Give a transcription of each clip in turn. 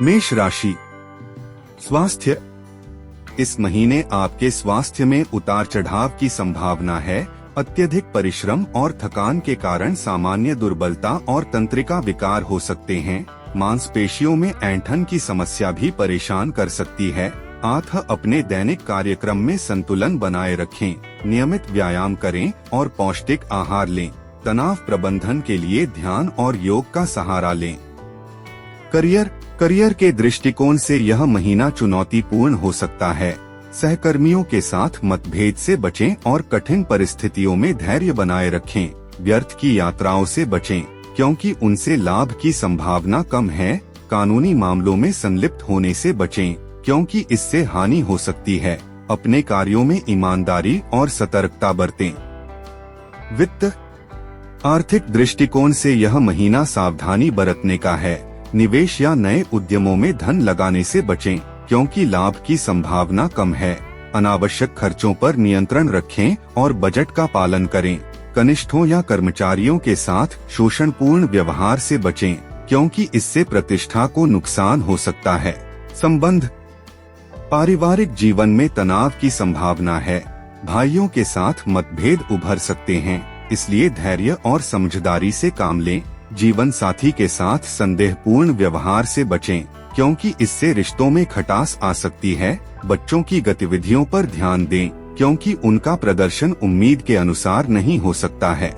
मेष राशि। स्वास्थ्य। इस महीने आपके स्वास्थ्य में उतार चढ़ाव की संभावना है। अत्यधिक परिश्रम और थकान के कारण सामान्य दुर्बलता और तंत्रिका विकार हो सकते हैं। मांसपेशियों में ऐंठन की समस्या भी परेशान कर सकती है। अतः अपने दैनिक कार्यक्रम में संतुलन बनाए रखें। नियमित व्यायाम करें और पौष्टिक आहार लें। तनाव प्रबंधन के लिए ध्यान और योग का सहारा लें। करियर के दृष्टिकोण से यह महीना चुनौतीपूर्ण हो सकता है। सहकर्मियों के साथ मतभेद से बचें और कठिन परिस्थितियों में धैर्य बनाए रखें। व्यर्थ की यात्राओं से बचें, क्योंकि उनसे लाभ की संभावना कम है। कानूनी मामलों में संलिप्त होने से बचें, क्योंकि इससे हानि हो सकती है। अपने कार्यों में ईमानदारी और सतर्कता बरतें। वित्त। आर्थिक दृष्टिकोण से यह महीना सावधानी बरतने का है। निवेश या नए उद्यमों में धन लगाने से बचें, क्योंकि लाभ की संभावना कम है। अनावश्यक खर्चों पर नियंत्रण रखें और बजट का पालन करें। कनिष्ठों या कर्मचारियों के साथ शोषणपूर्ण व्यवहार से बचें, क्योंकि इससे प्रतिष्ठा को नुकसान हो सकता है। संबंध। पारिवारिक जीवन में तनाव की संभावना है। भाइयों के साथ मतभेद उभर सकते हैं, इसलिए धैर्य और समझदारी से काम लें। जीवन साथी के साथ संदेहपूर्ण व्यवहार से बचें, क्योंकि इससे रिश्तों में खटास आ सकती है। बच्चों की गतिविधियों पर ध्यान दें, क्योंकि उनका प्रदर्शन उम्मीद के अनुसार नहीं हो सकता है।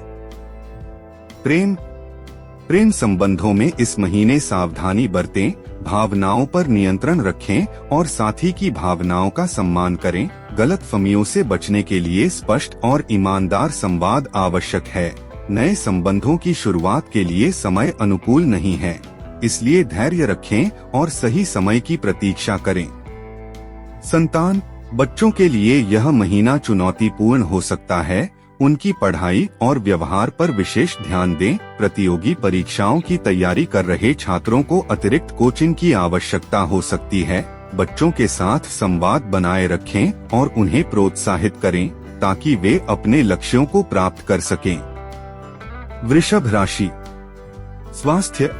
प्रेम संबंधों में इस महीने सावधानी बरतें। भावनाओं पर नियंत्रण रखें और साथी की भावनाओं का सम्मान करें। गलतफहमियों से बचने के लिए स्पष्ट और ईमानदार संवाद आवश्यक है। नए संबंधों की शुरुआत के लिए समय अनुकूल नहीं है, इसलिए धैर्य रखें और सही समय की प्रतीक्षा करें। संतान। बच्चों के लिए यह महीना चुनौतीपूर्ण हो सकता है। उनकी पढ़ाई और व्यवहार पर विशेष ध्यान दें। प्रतियोगी परीक्षाओं की तैयारी कर रहे छात्रों को अतिरिक्त कोचिंग की आवश्यकता हो सकती है। बच्चों के साथ संवाद बनाए रखें और उन्हें प्रोत्साहित करें, ताकि वे अपने लक्ष्यों को प्राप्त कर सकें। वृषभ राशि। स्वास्थ्य।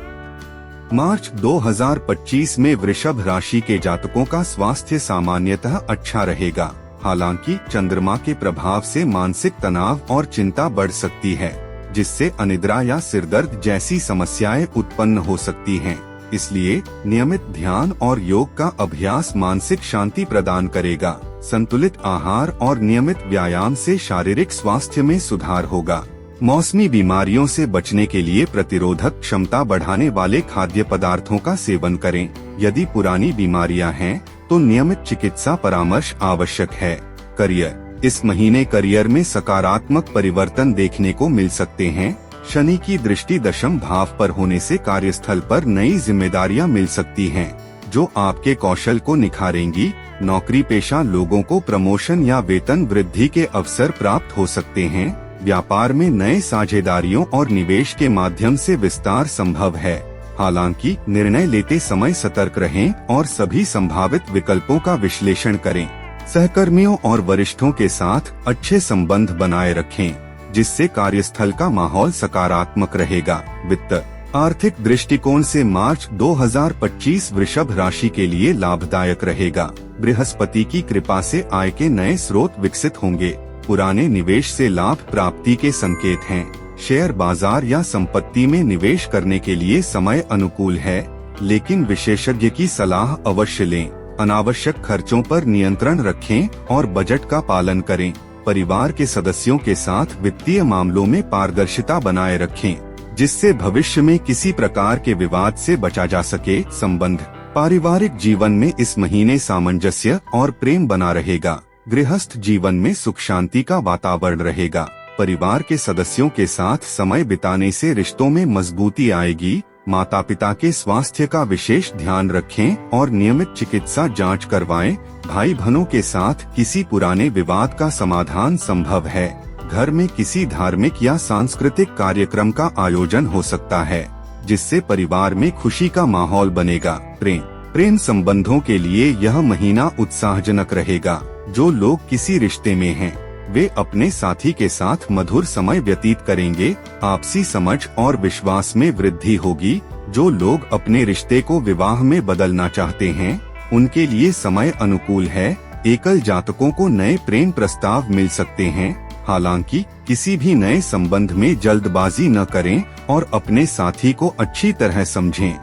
मार्च 2025 में वृषभ राशि के जातकों का स्वास्थ्य सामान्यतः अच्छा रहेगा। हालांकि चंद्रमा के प्रभाव से मानसिक तनाव और चिंता बढ़ सकती है, जिससे अनिद्रा या सिरदर्द जैसी समस्याएं उत्पन्न हो सकती हैं। इसलिए नियमित ध्यान और योग का अभ्यास मानसिक शांति प्रदान करेगा। संतुलित आहार और नियमित व्यायाम से शारीरिक स्वास्थ्य में सुधार होगा। मौसमी बीमारियों से बचने के लिए प्रतिरोधक क्षमता बढ़ाने वाले खाद्य पदार्थों का सेवन करें। यदि पुरानी बीमारियां हैं, तो नियमित चिकित्सा परामर्श आवश्यक है। करियर। इस महीने करियर में सकारात्मक परिवर्तन देखने को मिल सकते हैं। शनि की दृष्टि दशम भाव पर होने से कार्यस्थल पर नई जिम्मेदारियां मिल सकती हैं, जो आपके कौशल को निखारेंगी। नौकरी पेशा लोगों को प्रमोशन या वेतन वृद्धि के अवसर प्राप्त हो सकते हैं। व्यापार में नए साझेदारियों और निवेश के माध्यम से विस्तार संभव है। हालांकि निर्णय लेते समय सतर्क रहें और सभी संभावित विकल्पों का विश्लेषण करें। सहकर्मियों और वरिष्ठों के साथ अच्छे संबंध बनाए रखें, जिससे कार्यस्थल का माहौल सकारात्मक रहेगा। वित्त। आर्थिक दृष्टिकोण से मार्च 2025 वृषभ राशि के लिए लाभदायक रहेगा। बृहस्पति की कृपा से आय के नए स्रोत विकसित होंगे। पुराने निवेश से लाभ प्राप्ति के संकेत हैं। शेयर बाजार या संपत्ति में निवेश करने के लिए समय अनुकूल है, लेकिन विशेषज्ञ की सलाह अवश्य लें। अनावश्यक खर्चों पर नियंत्रण रखें और बजट का पालन करें। परिवार के सदस्यों के साथ वित्तीय मामलों में पारदर्शिता बनाए रखें, जिससे भविष्य में किसी प्रकार के विवाद से बचा जा सके। संबंध। पारिवारिक जीवन में इस महीने सामंजस्य और प्रेम बना रहेगा। गृहस्थ जीवन में सुख शांति का वातावरण रहेगा। परिवार के सदस्यों के साथ समय बिताने से रिश्तों में मजबूती आएगी। माता पिता के स्वास्थ्य का विशेष ध्यान रखें और नियमित चिकित्सा जांच करवाएं। भाई बहनों के साथ किसी पुराने विवाद का समाधान संभव है। घर में किसी धार्मिक या सांस्कृतिक कार्यक्रम का आयोजन हो सकता है, जिससे परिवार में खुशी का माहौल बनेगा। प्रेम संबंधों के लिए यह महीना उत्साहजनक रहेगा। जो लोग किसी रिश्ते में हैं, वे अपने साथी के साथ मधुर समय व्यतीत करेंगे। आपसी समझ और विश्वास में वृद्धि होगी। जो लोग अपने रिश्ते को विवाह में बदलना चाहते हैं, उनके लिए समय अनुकूल है। एकल जातकों को नए प्रेम प्रस्ताव मिल सकते हैं। हालांकि किसी भी नए संबंध में जल्दबाजी न करें और अपने साथी को अच्छी तरह समझें।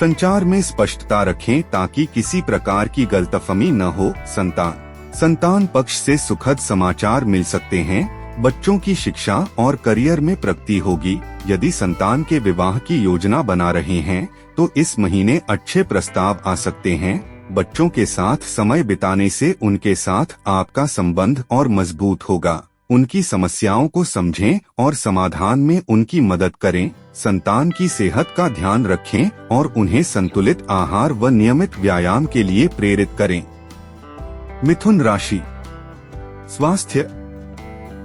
संचार में स्पष्टता रखें ताकि किसी प्रकार की गलतफहमी न हो। संतान पक्ष से सुखद समाचार मिल सकते हैं। बच्चों की शिक्षा और करियर में प्रगति होगी। यदि संतान के विवाह की योजना बना रहे हैं तो इस महीने अच्छे प्रस्ताव आ सकते हैं। बच्चों के साथ समय बिताने से उनके साथ आपका संबंध और मजबूत होगा। उनकी समस्याओं को समझें और समाधान में उनकी मदद करें। संतान की सेहत का ध्यान रखें और उन्हें संतुलित आहार व नियमित व्यायाम के लिए प्रेरित करें। मिथुन राशि। स्वास्थ्य।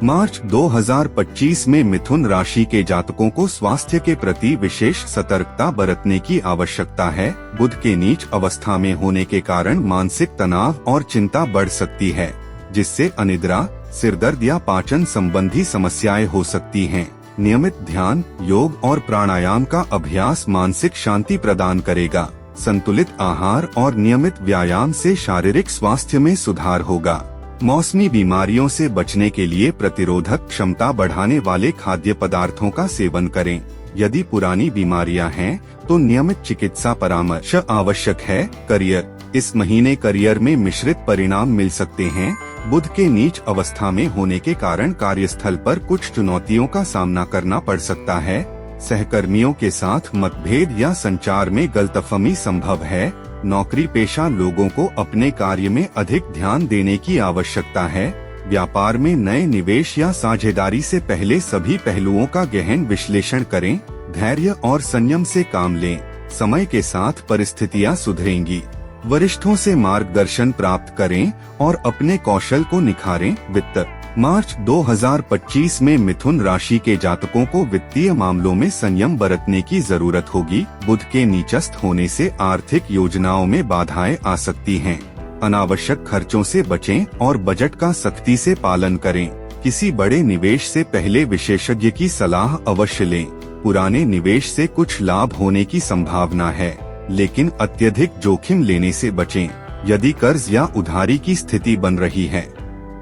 मार्च 2025 में मिथुन राशि के जातकों को स्वास्थ्य के प्रति विशेष सतर्कता बरतने की आवश्यकता है। बुध के नीच अवस्था में होने के कारण मानसिक तनाव और चिंता बढ़ सकती है, जिससे अनिद्रा, सिरदर्द या पाचन संबंधी समस्याएं हो सकती हैं। नियमित ध्यान, योग और प्राणायाम का अभ्यास मानसिक शांति प्रदान करेगा। संतुलित आहार और नियमित व्यायाम से शारीरिक स्वास्थ्य में सुधार होगा। मौसमी बीमारियों से बचने के लिए प्रतिरोधक क्षमता बढ़ाने वाले खाद्य पदार्थों का सेवन करें। यदि पुरानी बीमारियां हैं तो नियमित चिकित्सा परामर्श आवश्यक है। करियर। इस महीने करियर में मिश्रित परिणाम मिल सकते हैं। बुध के नीच अवस्था में होने के कारण कार्यस्थल पर कुछ चुनौतियों का सामना करना पड़ सकता है। सहकर्मियों के साथ मतभेद या संचार में गलतफहमी संभव है। नौकरी पेशा लोगों को अपने कार्य में अधिक ध्यान देने की आवश्यकता है। व्यापार में नए निवेश या साझेदारी से पहले सभी पहलुओं का गहन विश्लेषण करें। धैर्य और संयम से काम लें। समय के साथ परिस्थितियां सुधरेंगी। वरिष्ठों से मार्गदर्शन प्राप्त करें और अपने कौशल को निखारें। वित्त। मार्च 2025 में मिथुन राशि के जातकों को वित्तीय मामलों में संयम बरतने की जरूरत होगी। बुध के नीचस्थ होने से आर्थिक योजनाओं में बाधाएं आ सकती हैं। अनावश्यक खर्चों से बचें और बजट का सख्ती से पालन करें। किसी बड़े निवेश से पहले विशेषज्ञ की सलाह अवश्य लें। पुराने निवेश से कुछ लाभ होने की संभावना है, लेकिन अत्यधिक जोखिम लेने से बचें। यदि कर्ज या उधारी की स्थिति बन रही है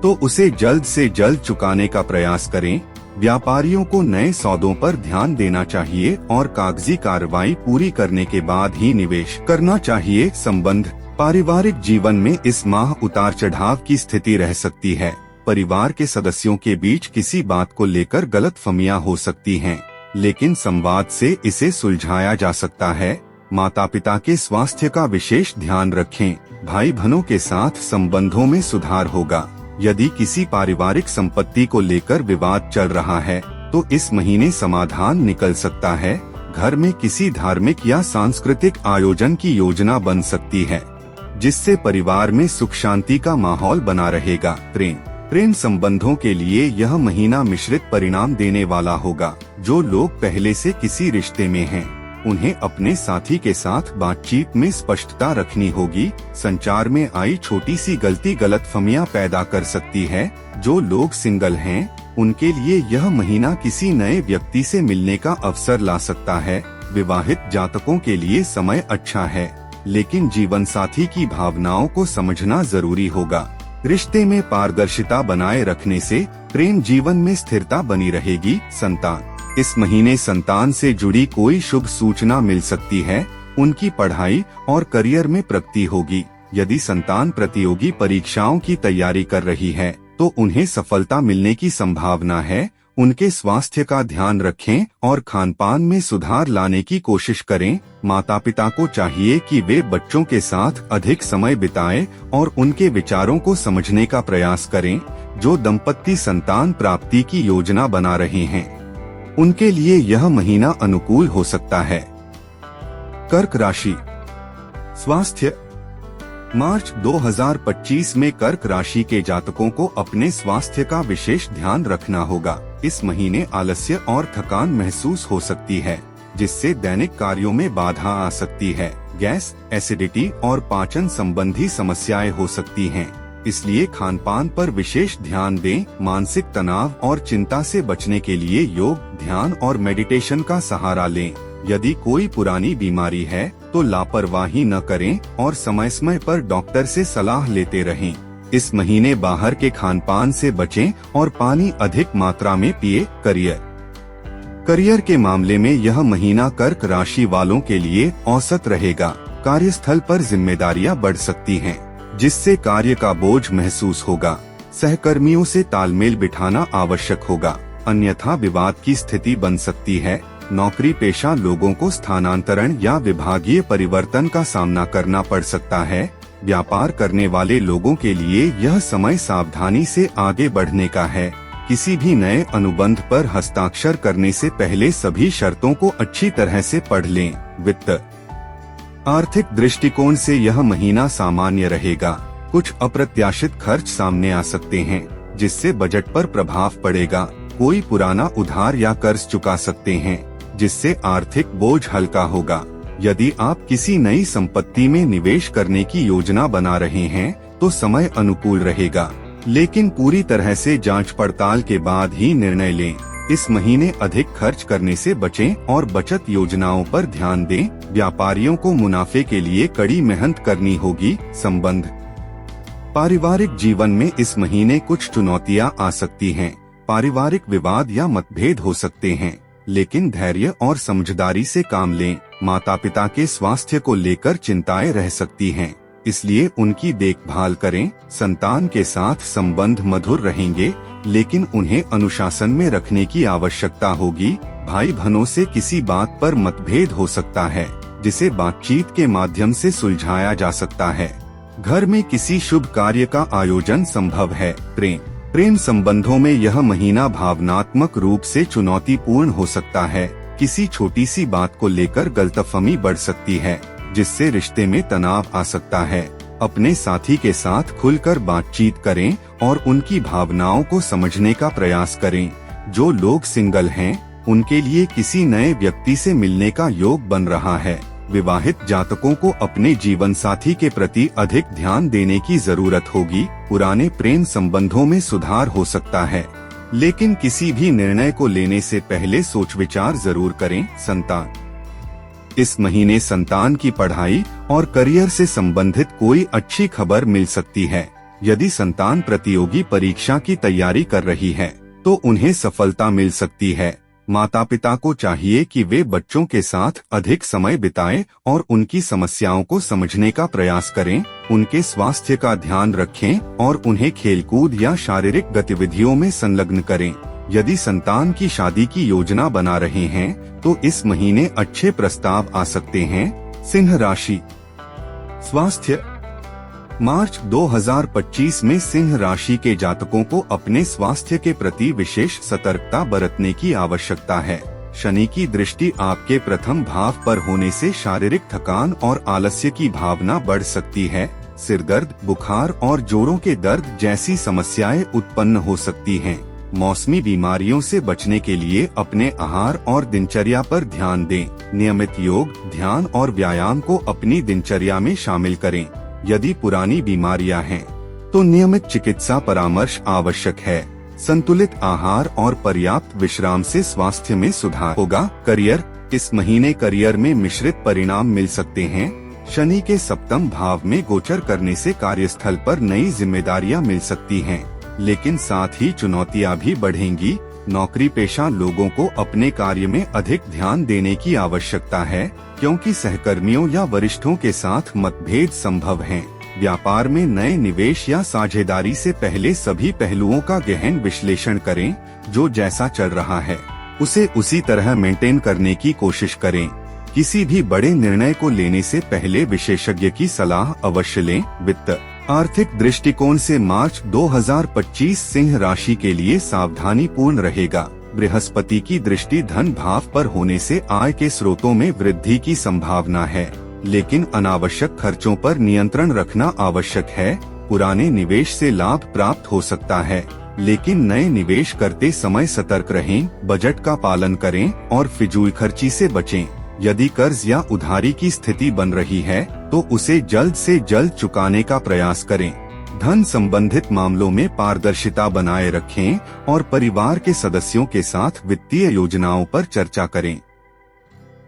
तो उसे जल्द से जल्द चुकाने का प्रयास करें। व्यापारियों को नए सौदों पर ध्यान देना चाहिए और कागजी कार्रवाई पूरी करने के बाद ही निवेश करना चाहिए। संबंध। पारिवारिक जीवन में इस माह उतार चढ़ाव की स्थिति रह सकती है। परिवार के सदस्यों के बीच किसी बात को लेकर गलतफहमियां हो सकती हैं, लेकिन संवाद से इसे सुलझाया जा सकता है। माता पिता के स्वास्थ्य का विशेष ध्यान रखें। भाई बहनों के साथ संबंधों में सुधार होगा। यदि किसी पारिवारिक संपत्ति को लेकर विवाद चल रहा है तो इस महीने समाधान निकल सकता है। घर में किसी धार्मिक या सांस्कृतिक आयोजन की योजना बन सकती है, जिससे परिवार में सुख शांति का माहौल बना रहेगा। प्रेम संबंधों के लिए यह महीना मिश्रित परिणाम देने वाला होगा। जो लोग पहले से किसी रिश्ते में हैं, उन्हें अपने साथी के साथ बातचीत में स्पष्टता रखनी होगी। संचार में आई छोटी सी गलती गलतफहमियां पैदा कर सकती है। जो लोग सिंगल हैं, उनके लिए यह महीना किसी नए व्यक्ति से मिलने का अवसर ला सकता है। विवाहित जातकों के लिए समय अच्छा है, लेकिन जीवन साथी की भावनाओं को समझना जरूरी होगा। रिश्ते में पारदर्शिता बनाए रखने से प्रेम जीवन में स्थिरता बनी रहेगी। संतान। इस महीने संतान से जुड़ी कोई शुभ सूचना मिल सकती है। उनकी पढ़ाई और करियर में प्रगति होगी। यदि संतान प्रतियोगी परीक्षाओं की तैयारी कर रही है तो उन्हें सफलता मिलने की संभावना है। उनके स्वास्थ्य का ध्यान रखें और खानपान में सुधार लाने की कोशिश करें। माता पिता को चाहिए कि वे बच्चों के साथ अधिक समय बिताएं और उनके विचारों को समझने का प्रयास करें। जो दंपत्ति संतान प्राप्ति की योजना बना रहे हैं, उनके लिए यह महीना अनुकूल हो सकता है। कर्क राशि। स्वास्थ्य। मार्च 2025 में कर्क राशि के जातकों को अपने स्वास्थ्य का विशेष ध्यान रखना होगा। इस महीने आलस्य और थकान महसूस हो सकती है, जिससे दैनिक कार्यों में बाधा आ सकती है। गैस, एसिडिटी और पाचन संबंधी समस्याएं हो सकती हैं, इसलिए खानपान पर विशेष ध्यान दें। मानसिक तनाव और चिंता से बचने के लिए योग, ध्यान और मेडिटेशन का सहारा लें। यदि कोई पुरानी बीमारी है तो लापरवाही न करें और समय समय पर डॉक्टर से सलाह लेते रहें। इस महीने बाहर के खानपान से बचें और पानी अधिक मात्रा में पिए। करियर के मामले में यह महीना कर्क राशि वालों के लिए औसत रहेगा। कार्यस्थल पर जिम्मेदारियां बढ़ सकती हैं, जिससे कार्य का बोझ महसूस होगा। सहकर्मियों से तालमेल बिठाना आवश्यक होगा, अन्यथा विवाद की स्थिति बन सकती है। नौकरी पेशा लोगों को स्थानांतरण या विभागीय परिवर्तन का सामना करना पड़ सकता है। व्यापार करने वाले लोगों के लिए यह समय सावधानी से आगे बढ़ने का है। किसी भी नए अनुबंध पर हस्ताक्षर करने से पहले सभी शर्तों को अच्छी तरह से पढ़ लें। वित्त आर्थिक दृष्टिकोण से यह महीना सामान्य रहेगा। कुछ अप्रत्याशित खर्च सामने आ सकते हैं, जिससे बजट पर प्रभाव पड़ेगा। कोई पुराना उधार या कर्ज चुका सकते हैं, जिससे आर्थिक बोझ हल्का होगा। यदि आप किसी नई संपत्ति में निवेश करने की योजना बना रहे हैं तो समय अनुकूल रहेगा, लेकिन पूरी तरह से जांच पड़ताल के बाद ही निर्णय लें। इस महीने अधिक खर्च करने से बचें और बचत योजनाओं पर ध्यान दें। व्यापारियों को मुनाफे के लिए कड़ी मेहनत करनी होगी। संबंध पारिवारिक जीवन में इस महीने कुछ चुनौतियां आ सकती हैं। पारिवारिक विवाद या मतभेद हो सकते हैं, लेकिन धैर्य और समझदारी से काम लें। माता पिता के स्वास्थ्य को लेकर चिंताएं रह सकती हैं, इसलिए उनकी देखभाल करें। संतान के साथ संबंध मधुर रहेंगे, लेकिन उन्हें अनुशासन में रखने की आवश्यकता होगी। भाई बहनों से किसी बात पर मतभेद हो सकता है, जिसे बातचीत के माध्यम से सुलझाया जा सकता है। घर में किसी शुभ कार्य का आयोजन संभव है। प्रेम संबंधों में यह महीना भावनात्मक रूप से चुनौतीपूर्ण हो सकता है। किसी छोटी सी बात को लेकर गलतफहमी बढ़ सकती है, जिससे रिश्ते में तनाव आ सकता है। अपने साथी के साथ खुलकर बातचीत करें और उनकी भावनाओं को समझने का प्रयास करें। जो लोग सिंगल हैं, उनके लिए किसी नए व्यक्ति से मिलने का योग बन रहा है। विवाहित जातकों को अपने जीवन साथी के प्रति अधिक ध्यान देने की जरूरत होगी। पुराने प्रेम संबंधों में सुधार हो सकता है, लेकिन किसी भी निर्णय को लेने से पहले सोच विचार जरूर करें। संतान इस महीने संतान की पढ़ाई और करियर से संबंधित कोई अच्छी खबर मिल सकती है। यदि संतान प्रतियोगी परीक्षा की तैयारी कर रही है तो उन्हें सफलता मिल सकती है। माता पिता को चाहिए कि वे बच्चों के साथ अधिक समय बिताएं और उनकी समस्याओं को समझने का प्रयास करें। उनके स्वास्थ्य का ध्यान रखें और उन्हें खेलकूद या शारीरिक गतिविधियों में संलग्न करें। यदि संतान की शादी की योजना बना रहे हैं तो इस महीने अच्छे प्रस्ताव आ सकते हैं। सिंह राशि स्वास्थ्य मार्च 2025 में सिंह राशि के जातकों को अपने स्वास्थ्य के प्रति विशेष सतर्कता बरतने की आवश्यकता है। शनि की दृष्टि आपके प्रथम भाव पर होने से शारीरिक थकान और आलस्य की भावना बढ़ सकती है। सिरदर्द, बुखार और जोड़ों के दर्द जैसी समस्याएं उत्पन्न हो सकती हैं। मौसमी बीमारियों से बचने के लिए अपने आहार और दिनचर्या पर ध्यान दें। नियमित योग, ध्यान और व्यायाम को अपनी दिनचर्या में शामिल करें। यदि पुरानी बीमारियां हैं तो नियमित चिकित्सा परामर्श आवश्यक है। संतुलित आहार और पर्याप्त विश्राम से स्वास्थ्य में सुधार होगा। करियर इस महीने करियर में मिश्रित परिणाम मिल सकते हैं। शनि के सप्तम भाव में गोचर करने से कार्यस्थल पर नई जिम्मेदारियां मिल सकती हैं, लेकिन साथ ही चुनौतियां भी बढ़ेंगी। नौकरी पेशा लोगों को अपने कार्य में अधिक ध्यान देने की आवश्यकता है, क्योंकि सहकर्मियों या वरिष्ठों के साथ मतभेद संभव हैं। व्यापार में नए निवेश या साझेदारी से पहले सभी पहलुओं का गहन विश्लेषण करें। जो जैसा चल रहा है उसे उसी तरह मेंटेन करने की कोशिश करें। किसी भी बड़े निर्णय को लेने से पहले विशेषज्ञ की सलाह अवश्य लें। वित्त आर्थिक दृष्टिकोण से मार्च 2025 सिंह राशि के लिए सावधानी पूर्ण रहेगा। बृहस्पति की दृष्टि धन भाव पर होने से आय के स्रोतों में वृद्धि की संभावना है, लेकिन अनावश्यक खर्चों पर नियंत्रण रखना आवश्यक है। पुराने निवेश से लाभ प्राप्त हो सकता है, लेकिन नए निवेश करते समय सतर्क रहें। बजट का पालन करें और फिजूल खर्ची से बचें। यदि कर्ज या उधारी की स्थिति बन रही है तो उसे जल्द से जल्द चुकाने का प्रयास करें। धन संबंधित मामलों में पारदर्शिता बनाए रखें और परिवार के सदस्यों के साथ वित्तीय योजनाओं पर चर्चा करें।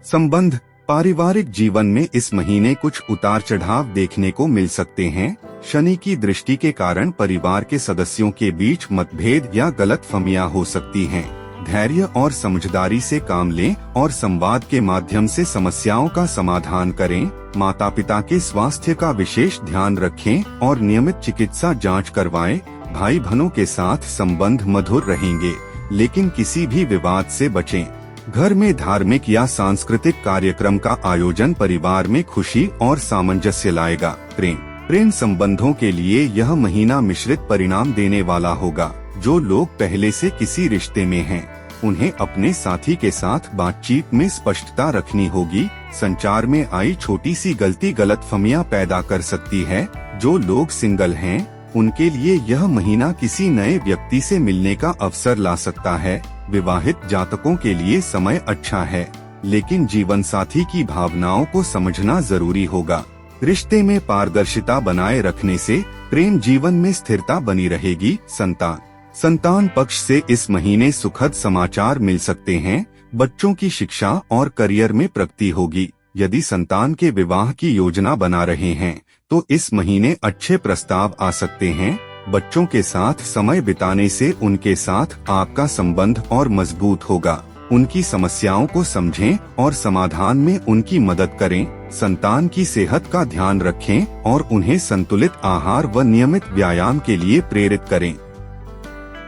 संबंध पारिवारिक जीवन में इस महीने कुछ उतार चढ़ाव देखने को मिल सकते हैं। शनि की दृष्टि के कारण परिवार के सदस्यों के बीच मतभेद या गलतफहमियां हो सकती हैं। धैर्य और समझदारी से काम लें और संवाद के माध्यम से समस्याओं का समाधान करें। माता पिता के स्वास्थ्य का विशेष ध्यान रखें और नियमित चिकित्सा जांच करवाएं। भाई बहनों के साथ संबंध मधुर रहेंगे, लेकिन किसी भी विवाद से बचें। घर में धार्मिक या सांस्कृतिक कार्यक्रम का आयोजन परिवार में खुशी और सामंजस्य लाएगा। प्रेम संबंधों के लिए यह महीना मिश्रित परिणाम देने वाला होगा। जो लोग पहले से किसी रिश्ते में हैं, उन्हें अपने साथी के साथ बातचीत में स्पष्टता रखनी होगी। संचार में आई छोटी सी गलती गलतफहमियां पैदा कर सकती है। जो लोग सिंगल हैं, उनके लिए यह महीना किसी नए व्यक्ति से मिलने का अवसर ला सकता है। विवाहित जातकों के लिए समय अच्छा है, लेकिन जीवन साथी की भावनाओं को समझना जरूरी होगा। रिश्ते में पारदर्शिता बनाए रखने से प्रेम जीवन में स्थिरता बनी रहेगी। संतान पक्ष से इस महीने सुखद समाचार मिल सकते हैं। बच्चों की शिक्षा और करियर में प्रगति होगी। यदि संतान के विवाह की योजना बना रहे हैं, तो इस महीने अच्छे प्रस्ताव आ सकते हैं। बच्चों के साथ समय बिताने से उनके साथ आपका संबंध और मजबूत होगा। उनकी समस्याओं को समझें और समाधान में उनकी मदद करें। संतान की सेहत का ध्यान रखें और उन्हें संतुलित आहार व नियमित व्यायाम के लिए प्रेरित करें।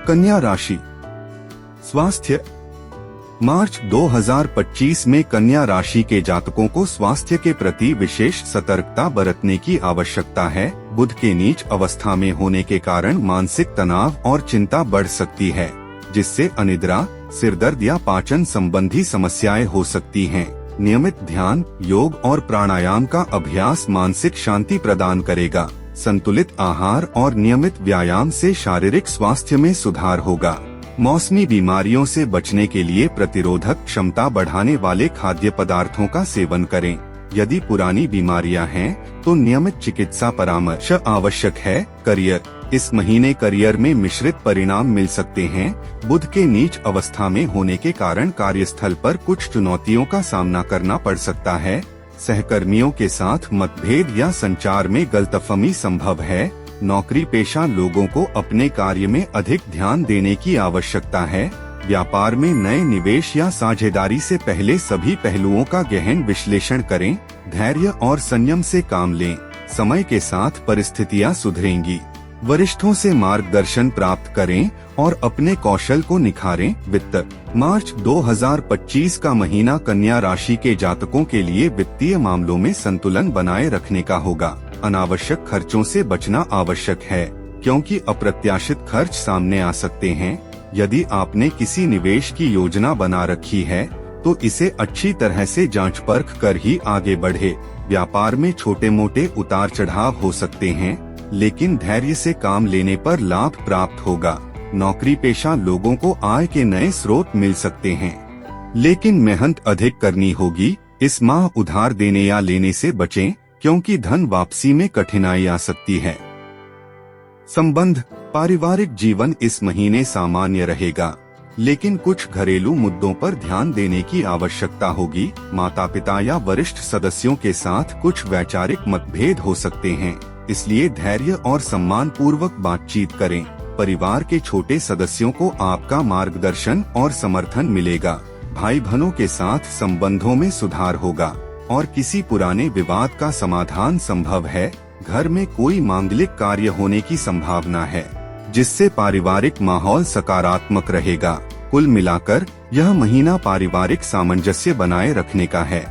कन्या राशि। स्वास्थ्य। मार्च 2025 में कन्या राशि के जातकों को स्वास्थ्य के प्रति विशेष सतर्कता बरतने की आवश्यकता है। बुध के नीच अवस्था में होने के कारण मानसिक तनाव और चिंता बढ़ सकती है, जिससे अनिद्रा, सिरदर्द या पाचन संबंधी समस्याएं हो सकती हैं। नियमित ध्यान, योग और प्राणायाम का अभ्यास मानसिक शांति प्रदान करेगा। संतुलित आहार और नियमित व्यायाम से शारीरिक स्वास्थ्य में सुधार होगा। मौसमी बीमारियों से बचने के लिए प्रतिरोधक क्षमता बढ़ाने वाले खाद्य पदार्थों का सेवन करें। यदि पुरानी बीमारियां हैं, तो नियमित चिकित्सा परामर्श आवश्यक है। करियर। इस महीने करियर में मिश्रित परिणाम मिल सकते हैं। बुध के नीच अवस्था में होने के कारण कार्यस्थल पर कुछ चुनौतियों का सामना करना पड़ सकता है। सहकर्मियों के साथ मतभेद या संचार में गलतफहमी संभव है। नौकरी पेशा लोगों को अपने कार्य में अधिक ध्यान देने की आवश्यकता है। व्यापार में नए निवेश या साझेदारी से पहले सभी पहलुओं का गहन विश्लेषण करें। धैर्य और संयम से काम लें। समय के साथ परिस्थितियां सुधरेंगी। वरिष्ठों से मार्गदर्शन प्राप्त करें और अपने कौशल को निखारें। वित्त। मार्च 2025 का महीना कन्या राशि के जातकों के लिए वित्तीय मामलों में संतुलन बनाए रखने का होगा। अनावश्यक खर्चों से बचना आवश्यक है, क्योंकि अप्रत्याशित खर्च सामने आ सकते हैं। यदि आपने किसी निवेश की योजना बना रखी है, तो इसे अच्छी तरह से जांच परख कर ही आगे बढ़े। व्यापार में छोटे मोटे उतार चढ़ाव हो सकते हैं, लेकिन धैर्य से काम लेने पर लाभ प्राप्त होगा। नौकरी पेशा लोगों को आय के नए स्रोत मिल सकते हैं, लेकिन मेहनत अधिक करनी होगी। इस माह उधार देने या लेने से बचें, क्योंकि धन वापसी में कठिनाई आ सकती है। संबंध। पारिवारिक जीवन इस महीने सामान्य रहेगा, लेकिन कुछ घरेलू मुद्दों पर ध्यान देने की आवश्यकता होगी। माता पिता या वरिष्ठ सदस्यों के साथ कुछ वैचारिक मतभेद हो सकते हैं, इसलिए धैर्य और सम्मान पूर्वक बातचीत करें। परिवार के छोटे सदस्यों को आपका मार्गदर्शन और समर्थन मिलेगा। भाई बहनों के साथ संबंधों में सुधार होगा और किसी पुराने विवाद का समाधान संभव है। घर में कोई मांगलिक कार्य होने की संभावना है, जिससे पारिवारिक माहौल सकारात्मक रहेगा। कुल मिलाकर यह महीना पारिवारिक सामंजस्य बनाए रखने का है।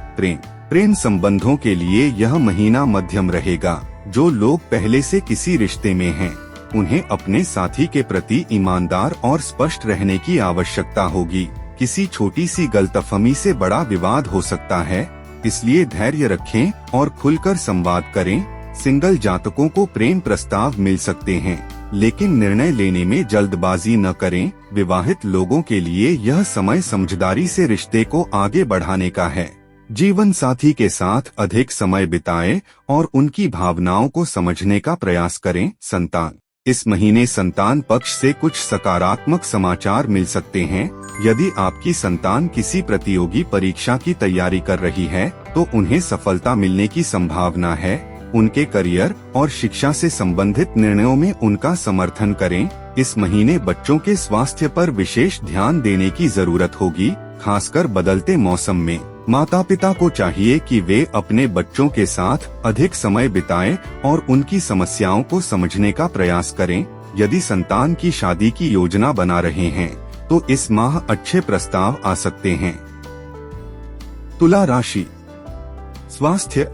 प्रेम संबंधों के लिए यह महीना मध्यम रहेगा। जो लोग पहले से किसी रिश्ते में हैं, उन्हें अपने साथी के प्रति ईमानदार और स्पष्ट रहने की आवश्यकता होगी। किसी छोटी सी गलतफहमी से बड़ा विवाद हो सकता है, इसलिए धैर्य रखें और खुलकर संवाद करें। सिंगल जातकों को प्रेम प्रस्ताव मिल सकते हैं, लेकिन निर्णय लेने में जल्दबाजी न करें। विवाहित लोगों के लिए यह समय समझदारी से रिश्ते को आगे बढ़ाने का है। जीवन साथी के साथ अधिक समय बिताएं और उनकी भावनाओं को समझने का प्रयास करें। संतान। इस महीने संतान पक्ष से कुछ सकारात्मक समाचार मिल सकते हैं। यदि आपकी संतान किसी प्रतियोगी परीक्षा की तैयारी कर रही है तो उन्हें सफलता मिलने की संभावना है। उनके करियर और शिक्षा से संबंधित निर्णयों में उनका समर्थन करें। इस महीने बच्चों के स्वास्थ्य पर विशेष ध्यान देने की जरूरत होगी, खासकर बदलते मौसम में। माता पिता को चाहिए कि वे अपने बच्चों के साथ अधिक समय बिताएं और उनकी समस्याओं को समझने का प्रयास करें। यदि संतान की शादी की योजना बना रहे हैं तो इस माह अच्छे प्रस्ताव आ सकते हैं। तुला राशि। स्वास्थ्य।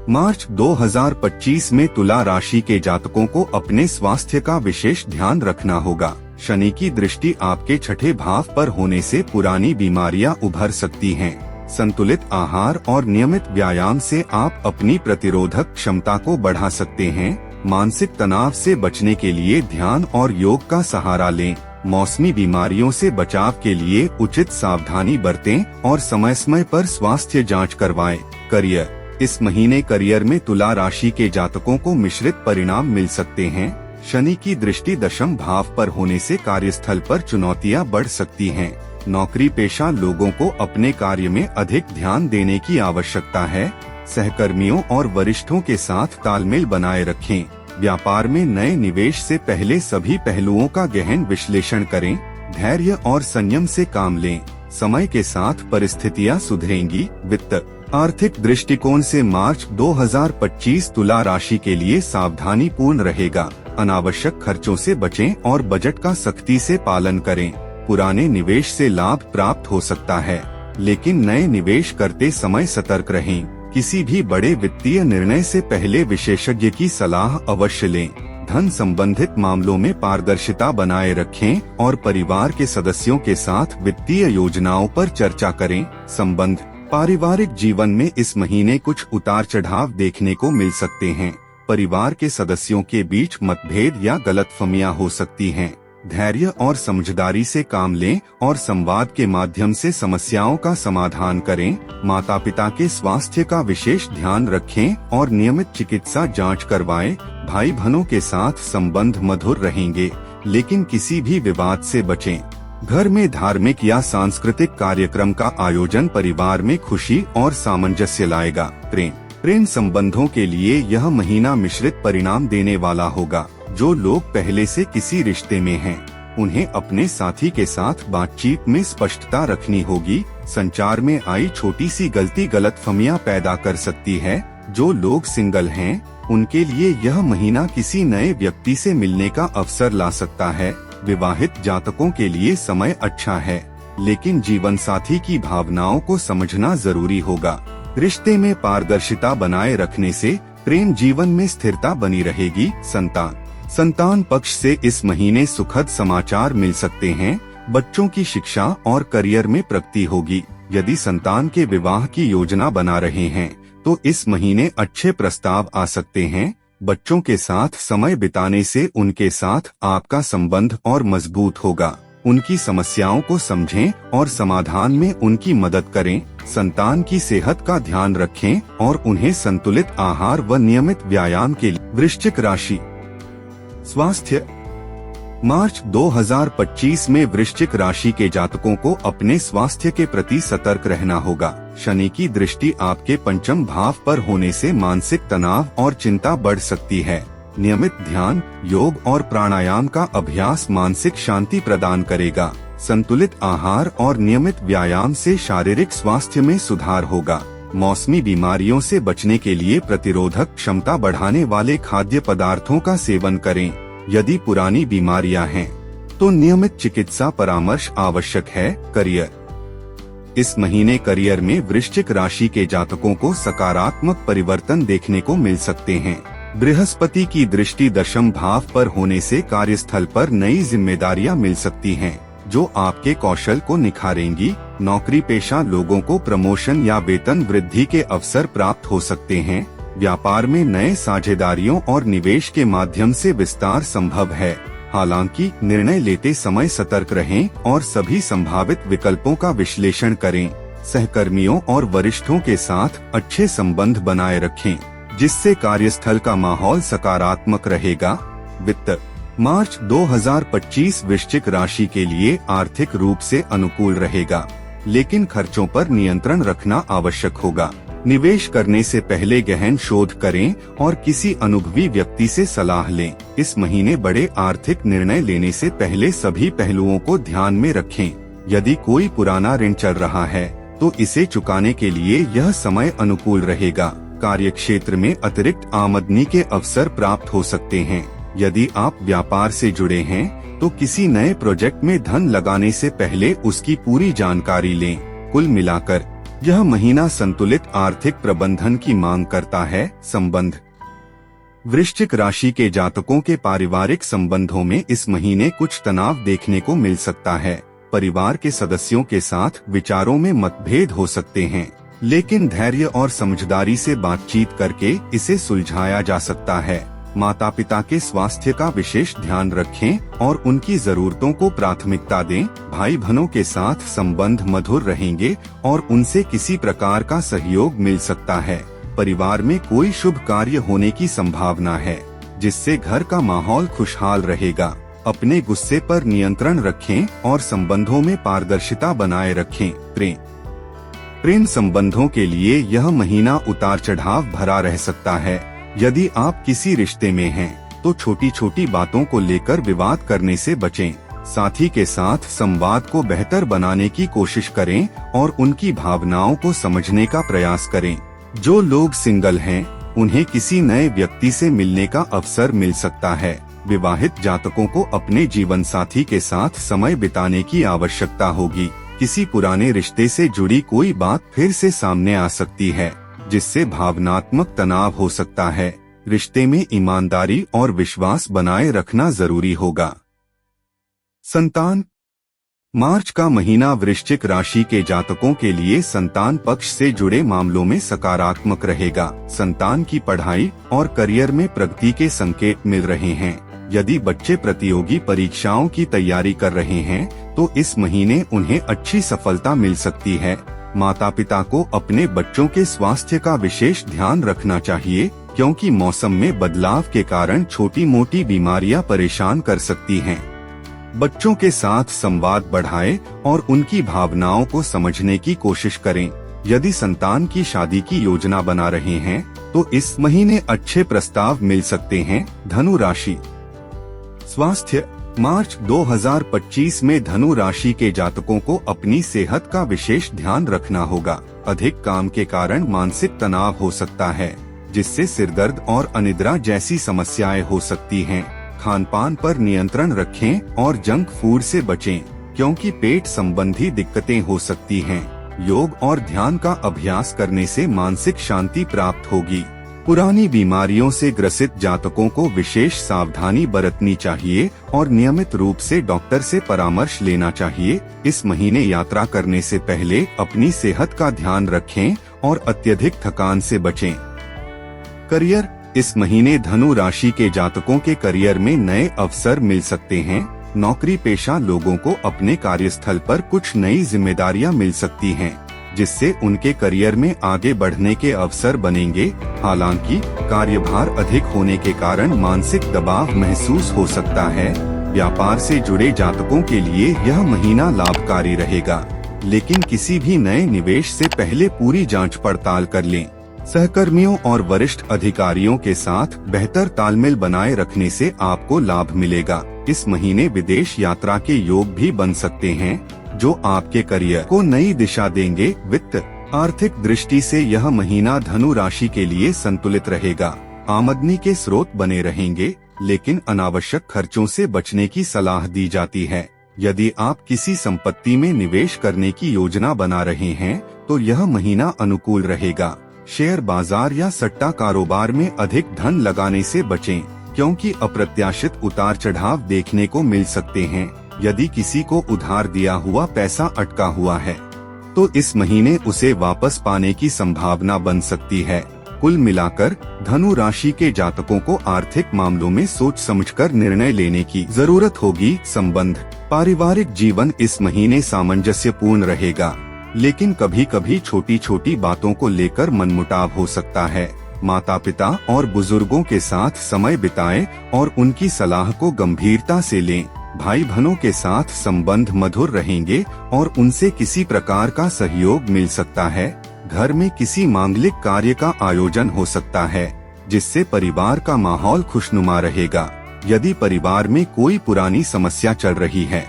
मार्च 2025 में तुला राशि के जातकों को अपने स्वास्थ्य का विशेष ध्यान रखना होगा। शनि की दृष्टि आपके छठे भाव पर होने से पुरानी बीमारियां उभर सकती हैं। संतुलित आहार और नियमित व्यायाम से आप अपनी प्रतिरोधक क्षमता को बढ़ा सकते हैं। मानसिक तनाव से बचने के लिए ध्यान और योग का सहारा लें। मौसमी बीमारियों से बचाव के लिए उचित सावधानी बरतें और समय समय पर स्वास्थ्य जांच करवाएं। करियर। इस महीने करियर में तुला राशि के जातकों को मिश्रित परिणाम मिल सकते हैं। शनि की दृष्टि दशम भाव पर होने से कार्यस्थल पर चुनौतियां बढ़ सकती हैं। नौकरी पेशा लोगों को अपने कार्य में अधिक ध्यान देने की आवश्यकता है। सहकर्मियों और वरिष्ठों के साथ तालमेल बनाए रखें। व्यापार में नए निवेश से पहले सभी पहलुओं का गहन विश्लेषण करें। धैर्य और संयम से काम लें। समय के साथ परिस्थितियां सुधरेंगी। वित्त। आर्थिक दृष्टिकोण से मार्च 2025 तुला राशि के लिए सावधानी पूर्ण रहेगा। अनावश्यक खर्चों से बचें और बजट का सख्ती से पालन करें। पुराने निवेश से लाभ प्राप्त हो सकता है, लेकिन नए निवेश करते समय सतर्क रहें। किसी भी बड़े वित्तीय निर्णय से पहले विशेषज्ञ की सलाह अवश्य लें। धन संबंधित मामलों में पारदर्शिता बनाए रखें और परिवार के सदस्यों के साथ वित्तीय योजनाओं पर चर्चा करें। संबंध। पारिवारिक जीवन में इस महीने कुछ उतार चढ़ाव देखने को मिल सकते हैं। परिवार के सदस्यों के बीच मतभेद या गलतफहमियां हो सकती हैं। धैर्य और समझदारी से काम लें और संवाद के माध्यम से समस्याओं का समाधान करें। माता पिता के स्वास्थ्य का विशेष ध्यान रखें और नियमित चिकित्सा जांच करवाएं। भाई बहनों के साथ संबंध मधुर रहेंगे, लेकिन किसी भी विवाद से बचें। घर में धार्मिक या सांस्कृतिक कार्यक्रम का आयोजन परिवार में खुशी और सामंजस्य लाएगा। प्रेम संबंधों के लिए यह महीना मिश्रित परिणाम देने वाला होगा। जो लोग पहले से किसी रिश्ते में हैं, उन्हें अपने साथी के साथ बातचीत में स्पष्टता रखनी होगी। संचार में आई छोटी सी गलती गलतफहमियां पैदा कर सकती है। जो लोग सिंगल हैं, उनके लिए यह महीना किसी नए व्यक्ति से मिलने का अवसर ला सकता है। विवाहित जातकों के लिए समय अच्छा है, लेकिन जीवन साथी की भावनाओं को समझना जरूरी होगा। रिश्ते में पारदर्शिता बनाए रखने से प्रेम जीवन में स्थिरता बनी रहेगी। संतान पक्ष से इस महीने सुखद समाचार मिल सकते हैं। बच्चों की शिक्षा और करियर में प्रगति होगी। यदि संतान के विवाह की योजना बना रहे हैं तो इस महीने अच्छे प्रस्ताव आ सकते हैं। बच्चों के साथ समय बिताने से उनके साथ आपका संबंध और मजबूत होगा। उनकी समस्याओं को समझें और समाधान में उनकी मदद करें। संतान की सेहत का ध्यान रखें और उन्हें संतुलित आहार व नियमित व्यायाम के लिए। वृश्चिक राशि। स्वास्थ्य। मार्च 2025 में वृश्चिक राशि के जातकों को अपने स्वास्थ्य के प्रति सतर्क रहना होगा। शनि की दृष्टि आपके पंचम भाव पर होने से मानसिक तनाव और चिंता बढ़ सकती है। नियमित ध्यान, योग और प्राणायाम का अभ्यास मानसिक शांति प्रदान करेगा। संतुलित आहार और नियमित व्यायाम से शारीरिक स्वास्थ्य में सुधार होगा। मौसमी बीमारियों से बचने के लिए प्रतिरोधक क्षमता बढ़ाने वाले खाद्य पदार्थों का सेवन करें। यदि पुरानी बीमारियां हैं तो नियमित चिकित्सा परामर्श आवश्यक है। करियर। इस महीने करियर में वृश्चिक राशि के जातकों को सकारात्मक परिवर्तन देखने को मिल सकते हैं। बृहस्पति की दृष्टि दशम भाव पर होने से कार्यस्थल पर नई जिम्मेदारियां मिल सकती हैं, जो आपके कौशल को निखारेंगी। नौकरी पेशा लोगों को प्रमोशन या वेतन वृद्धि के अवसर प्राप्त हो सकते हैं। व्यापार में नए साझेदारियों और निवेश के माध्यम से विस्तार संभव है। हालांकि निर्णय लेते समय सतर्क रहें और सभी संभावित विकल्पों का विश्लेषण करें। सहकर्मियों और वरिष्ठों के साथ अच्छे संबंध बनाए रखें, जिससे कार्यस्थल का माहौल सकारात्मक रहेगा। वित्त मार्च 2025 वृश्चिक राशि के लिए आर्थिक रूप से अनुकूल रहेगा, लेकिन खर्चों पर नियंत्रण रखना आवश्यक होगा। निवेश करने से पहले गहन शोध करें और किसी अनुभवी व्यक्ति से सलाह लें। इस महीने बड़े आर्थिक निर्णय लेने से पहले सभी पहलुओं को ध्यान में रखें। यदि कोई पुराना ऋण चल रहा है तो इसे चुकाने के लिए यह समय अनुकूल रहेगा। कार्यक्षेत्र में अतिरिक्त आमदनी के अवसर प्राप्त हो सकते हैं। यदि आप व्यापार से जुड़े हैं तो किसी नए प्रोजेक्ट में धन लगाने से पहले उसकी पूरी जानकारी लें। कुल मिलाकर यह महीना संतुलित आर्थिक प्रबंधन की मांग करता है। संबंध वृश्चिक राशि के जातकों के पारिवारिक संबंधों में इस महीने कुछ तनाव देखने को मिल सकता है। परिवार के सदस्यों के साथ विचारों में मतभेद हो सकते हैं, लेकिन धैर्य और समझदारी से बातचीत करके इसे सुलझाया जा सकता है। माता पिता के स्वास्थ्य का विशेष ध्यान रखें और उनकी जरूरतों को प्राथमिकता दें। भाई बहनों के साथ संबंध मधुर रहेंगे और उनसे किसी प्रकार का सहयोग मिल सकता है। परिवार में कोई शुभ कार्य होने की संभावना है, जिससे घर का माहौल खुशहाल रहेगा। अपने गुस्से पर नियंत्रण रखें और संबंधों में पारदर्शिता बनाए रखें। प्रेम संबंधों के लिए यह महीना उतार चढ़ाव भरा रह सकता है। यदि आप किसी रिश्ते में हैं, तो छोटी छोटी बातों को लेकर विवाद करने से बचें। साथी के साथ संवाद को बेहतर बनाने की कोशिश करें और उनकी भावनाओं को समझने का प्रयास करें। जो लोग सिंगल हैं, उन्हें किसी नए व्यक्ति से मिलने का अवसर मिल सकता है। विवाहित जातकों को अपने जीवन साथी के साथ समय बिताने की आवश्यकता होगी। किसी पुराने रिश्ते से जुड़ी कोई बात फिर से सामने आ सकती है, जिससे भावनात्मक तनाव हो सकता है। रिश्ते में ईमानदारी और विश्वास बनाए रखना जरूरी होगा। संतान मार्च का महीना वृश्चिक राशि के जातकों के लिए संतान पक्ष से जुड़े मामलों में सकारात्मक रहेगा। संतान की पढ़ाई और करियर में प्रगति के संकेत मिल रहे हैं। यदि बच्चे प्रतियोगी परीक्षाओं की तैयारी कर रहे हैं, तो इस महीने उन्हें अच्छी सफलता मिल सकती है। माता पिता को अपने बच्चों के स्वास्थ्य का विशेष ध्यान रखना चाहिए, क्योंकि मौसम में बदलाव के कारण छोटी मोटी बीमारियां परेशान कर सकती हैं। बच्चों के साथ संवाद बढ़ाएं और उनकी भावनाओं को समझने की कोशिश करें। यदि संतान की शादी की योजना बना रहे हैं, तो इस महीने अच्छे प्रस्ताव मिल सकते हैं। धनु राशि स्वास्थ्य मार्च 2025 में धनु राशि के जातकों को अपनी सेहत का विशेष ध्यान रखना होगा। अधिक काम के कारण मानसिक तनाव हो सकता है, जिससे सिरदर्द और अनिद्रा जैसी समस्याएं हो सकती हैं। खानपान पर नियंत्रण रखें और जंक फूड से बचें, क्योंकि पेट संबंधी दिक्कतें हो सकती हैं। योग और ध्यान का अभ्यास करने से मानसिक शांति प्राप्त होगी। पुरानी बीमारियों से ग्रसित जातकों को विशेष सावधानी बरतनी चाहिए और नियमित रूप से डॉक्टर से परामर्श लेना चाहिए। इस महीने यात्रा करने से पहले अपनी सेहत का ध्यान रखें और अत्यधिक थकान से बचें। करियर इस महीने धनु राशि के जातकों के करियर में नए अवसर मिल सकते हैं। नौकरी पेशा लोगों को अपने कार्यस्थल पर कुछ नई जिम्मेदारियां मिल सकती हैं, जिससे उनके करियर में आगे बढ़ने के अवसर बनेंगे। हालांकि कार्यभार अधिक होने के कारण मानसिक दबाव महसूस हो सकता है। व्यापार से जुड़े जातकों के लिए यह महीना लाभकारी रहेगा, लेकिन किसी भी नए निवेश से पहले पूरी जांच पड़ताल कर लें। सहकर्मियों और वरिष्ठ अधिकारियों के साथ बेहतर तालमेल बनाए रखने से आपको लाभ मिलेगा। इस महीने विदेश यात्रा के योग भी बन सकते हैं, जो आपके करियर को नई दिशा देंगे। वित्त आर्थिक दृष्टि से यह महीना धनु राशि के लिए संतुलित रहेगा। आमदनी के स्रोत बने रहेंगे, लेकिन अनावश्यक खर्चों से बचने की सलाह दी जाती है। यदि आप किसी संपत्ति में निवेश करने की योजना बना रहे हैं, तो यह महीना अनुकूल रहेगा। शेयर बाजार या सट्टा कारोबार में अधिक धन लगाने से बचें, क्योंकि अप्रत्याशित उतार चढ़ाव देखने को मिल सकते हैं। यदि किसी को उधार दिया हुआ पैसा अटका हुआ है, तो इस महीने उसे वापस पाने की संभावना बन सकती है। कुल मिलाकर धनु राशि के जातकों को आर्थिक मामलों में सोच समझकर निर्णय लेने की जरूरत होगी। संबंध पारिवारिक जीवन इस महीने सामंजस्यपूर्ण रहेगा, लेकिन कभी कभी छोटी छोटी बातों को लेकर मनमुटाव हो सकता है। माता पिता और बुजुर्गों के साथ समय बिताएं और उनकी सलाह को गंभीरता से लें। भाई बहनों के साथ संबंध मधुर रहेंगे और उनसे किसी प्रकार का सहयोग मिल सकता है। घर में किसी मांगलिक कार्य का आयोजन हो सकता है, जिससे परिवार का माहौल खुशनुमा रहेगा। यदि परिवार में कोई पुरानी समस्या चल रही है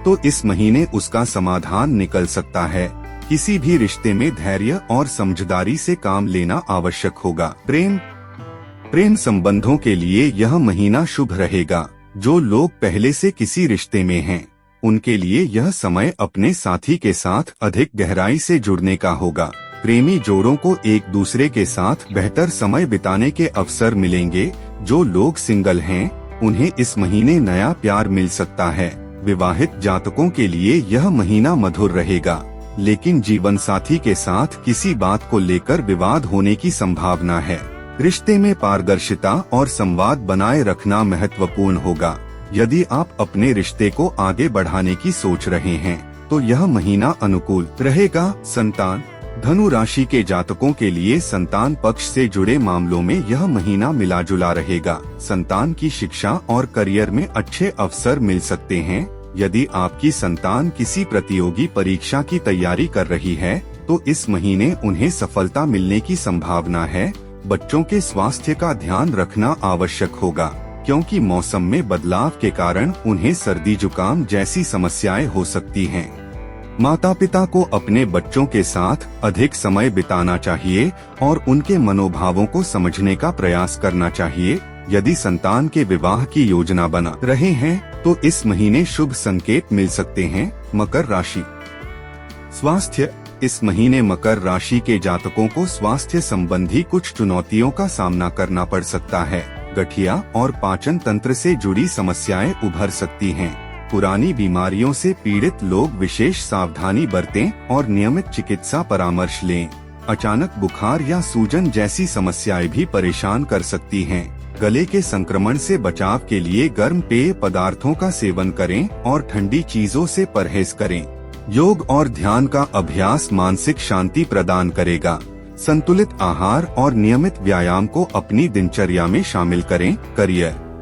तो इस महीने उसका समाधान निकल सकता है। किसी भी रिश्ते में धैर्य और समझदारी से काम लेना आवश्यक होगा। प्रेम संबंधों के लिए यह महीना शुभ रहेगा। जो लोग पहले से किसी रिश्ते में हैं, उनके लिए यह समय अपने साथी के साथ अधिक गहराई से जुड़ने का होगा। प्रेमी जोड़ों को एक दूसरे के साथ बेहतर समय बिताने के अवसर मिलेंगे। जो लोग सिंगल हैं, उन्हें इस महीने नया प्यार मिल सकता है। विवाहित जातकों के लिए यह महीना मधुर रहेगा, लेकिन जीवन साथी के साथ किसी बात को लेकर विवाद होने की संभावना है। रिश्ते में पारदर्शिता और संवाद बनाए रखना महत्वपूर्ण होगा। यदि आप अपने रिश्ते को आगे बढ़ाने की सोच रहे हैं तो यह महीना अनुकूल रहेगा। संतान, धनु राशि के जातकों के लिए संतान पक्ष से जुड़े मामलों में यह महीना मिला जुला रहेगा। संतान की शिक्षा और करियर में अच्छे अवसर मिल सकते हैं। यदि आपकी संतान किसी प्रतियोगी परीक्षा की तैयारी कर रही है तो इस महीने उन्हें सफलता मिलने की संभावना है। बच्चों के स्वास्थ्य का ध्यान रखना आवश्यक होगा, क्योंकि मौसम में बदलाव के कारण उन्हें सर्दी जुकाम जैसी समस्याएं हो सकती हैं। माता पिता को अपने बच्चों के साथ अधिक समय बिताना चाहिए और उनके मनोभावों को समझने का प्रयास करना चाहिए। यदि संतान के विवाह की योजना बना रहे हैं तो इस महीने शुभ संकेत मिल सकते हैं। मकर राशि, स्वास्थ्य। इस महीने मकर राशि के जातकों को स्वास्थ्य संबंधी कुछ चुनौतियों का सामना करना पड़ सकता है। गठिया और पाचन तंत्र से जुड़ी समस्याएं उभर सकती हैं। पुरानी बीमारियों से पीड़ित लोग विशेष सावधानी बरतें और नियमित चिकित्सा परामर्श लें। अचानक बुखार या सूजन जैसी समस्याएं भी परेशान कर सकती हैं। गले के संक्रमण से बचाव के लिए गर्म पेय पदार्थों का सेवन करें और ठंडी चीजों से परहेज करें। योग और ध्यान का अभ्यास मानसिक शांति प्रदान करेगा। संतुलित आहार और नियमित व्यायाम को अपनी दिनचर्या में शामिल करें।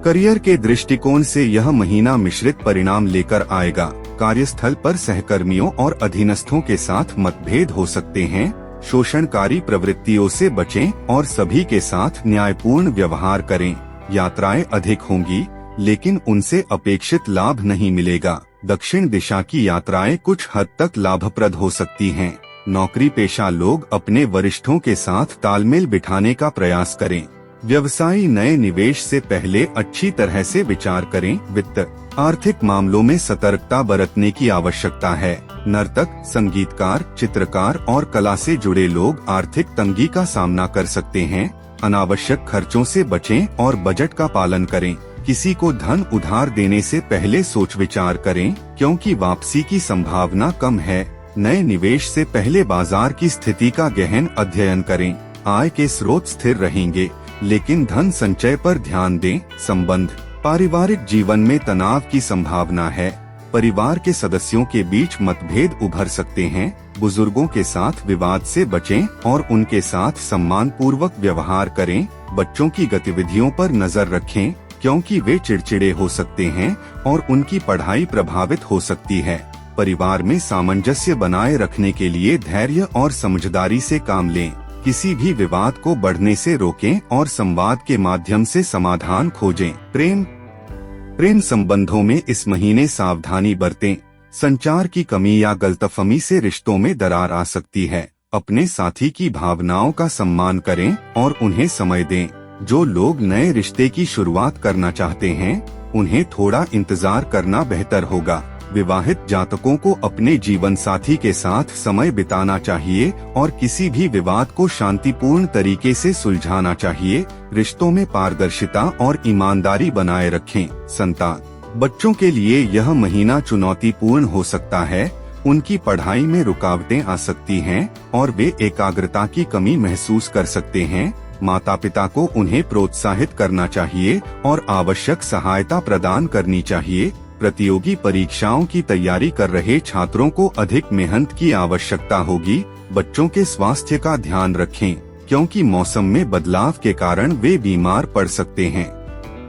करियर के दृष्टिकोण से यह महीना मिश्रित परिणाम लेकर आएगा। कार्यस्थल पर सहकर्मियों और अधीनस्थों के साथ मतभेद हो सकते हैं। शोषणकारी प्रवृत्तियों से बचें और सभी के साथ न्यायपूर्ण व्यवहार करें। यात्राएं अधिक होंगी, लेकिन उनसे अपेक्षित लाभ नहीं मिलेगा। दक्षिण दिशा की यात्राएं कुछ हद तक लाभप्रद हो सकती हैं। नौकरी पेशा लोग अपने वरिष्ठों के साथ तालमेल बिठाने का प्रयास करें। व्यवसायी नए निवेश से पहले अच्छी तरह से विचार करें। वित्त, आर्थिक मामलों में सतर्कता बरतने की आवश्यकता है। नर्तक, संगीतकार, चित्रकार और कला से जुड़े लोग आर्थिक तंगी का सामना कर सकते हैं। अनावश्यक खर्चों से बचें और बजट का पालन करें। किसी को धन उधार देने से पहले सोच विचार करें, क्योंकि वापसी की संभावना कम है। नए निवेश से पहले बाजार की स्थिति का गहन अध्ययन करें। आय के स्रोत स्थिर रहेंगे, लेकिन धन संचय पर ध्यान दें। संबंध, पारिवारिक जीवन में तनाव की संभावना है। परिवार के सदस्यों के बीच मतभेद उभर सकते हैं। बुजुर्गों के साथ विवाद से बचें और उनके साथ सम्मान पूर्वक व्यवहार करें। बच्चों की गतिविधियों पर नजर रखें, क्योंकि वे चिड़चिड़े हो सकते हैं और उनकी पढ़ाई प्रभावित हो सकती है। परिवार में सामंजस्य बनाए रखने के लिए धैर्य और समझदारी से काम लें। किसी भी विवाद को बढ़ने से रोकें और संवाद के माध्यम से समाधान खोजें। प्रेम संबंधों में इस महीने सावधानी बरतें। संचार की कमी या गलतफहमी से रिश्तों में दरार आ सकती है। अपने साथी की भावनाओं का सम्मान करें और उन्हें समय दें। जो लोग नए रिश्ते की शुरुआत करना चाहते हैं, उन्हें थोड़ा इंतजार करना बेहतर होगा। विवाहित जातकों को अपने जीवन साथी के साथ समय बिताना चाहिए और किसी भी विवाद को शांतिपूर्ण तरीके से सुलझाना चाहिए। रिश्तों में पारदर्शिता और ईमानदारी बनाए रखें। संतान, बच्चों के लिए यह महीना चुनौतीपूर्ण हो सकता है। उनकी पढ़ाई में रुकावटें आ सकती हैं और वे एकाग्रता की कमी महसूस कर सकते हैं। माता पिता को उन्हें प्रोत्साहित करना चाहिए और आवश्यक सहायता प्रदान करनी चाहिए। प्रतियोगी परीक्षाओं की तैयारी कर रहे छात्रों को अधिक मेहनत की आवश्यकता होगी। बच्चों के स्वास्थ्य का ध्यान रखें, क्योंकि मौसम में बदलाव के कारण वे बीमार पड़ सकते हैं।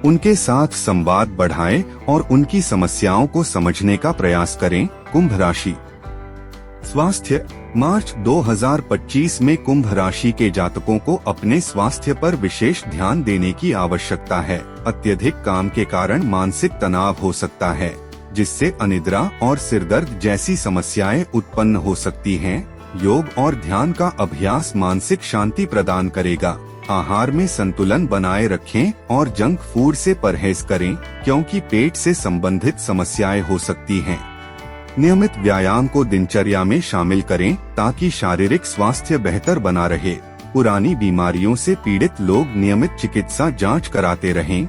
उनके साथ संवाद बढ़ाएं और उनकी समस्याओं को समझने का प्रयास करें। कुंभ राशि। स्वास्थ्य। मार्च 2025 में कुंभ राशि के जातकों को अपने स्वास्थ्य पर विशेष ध्यान देने की आवश्यकता है। अत्यधिक काम के कारण मानसिक तनाव हो सकता है, जिससे अनिद्रा और सिरदर्द जैसी समस्याएं उत्पन्न हो सकती हैं। योग और ध्यान का अभ्यास मानसिक शांति प्रदान करेगा। आहार में संतुलन बनाए रखें और जंक फूड से परहेज करें, क्योंकि पेट से संबंधित समस्याएं हो सकती हैं। नियमित व्यायाम को दिनचर्या में शामिल करें ताकि शारीरिक स्वास्थ्य बेहतर बना रहे। पुरानी बीमारियों से पीड़ित लोग नियमित चिकित्सा जांच कराते रहें।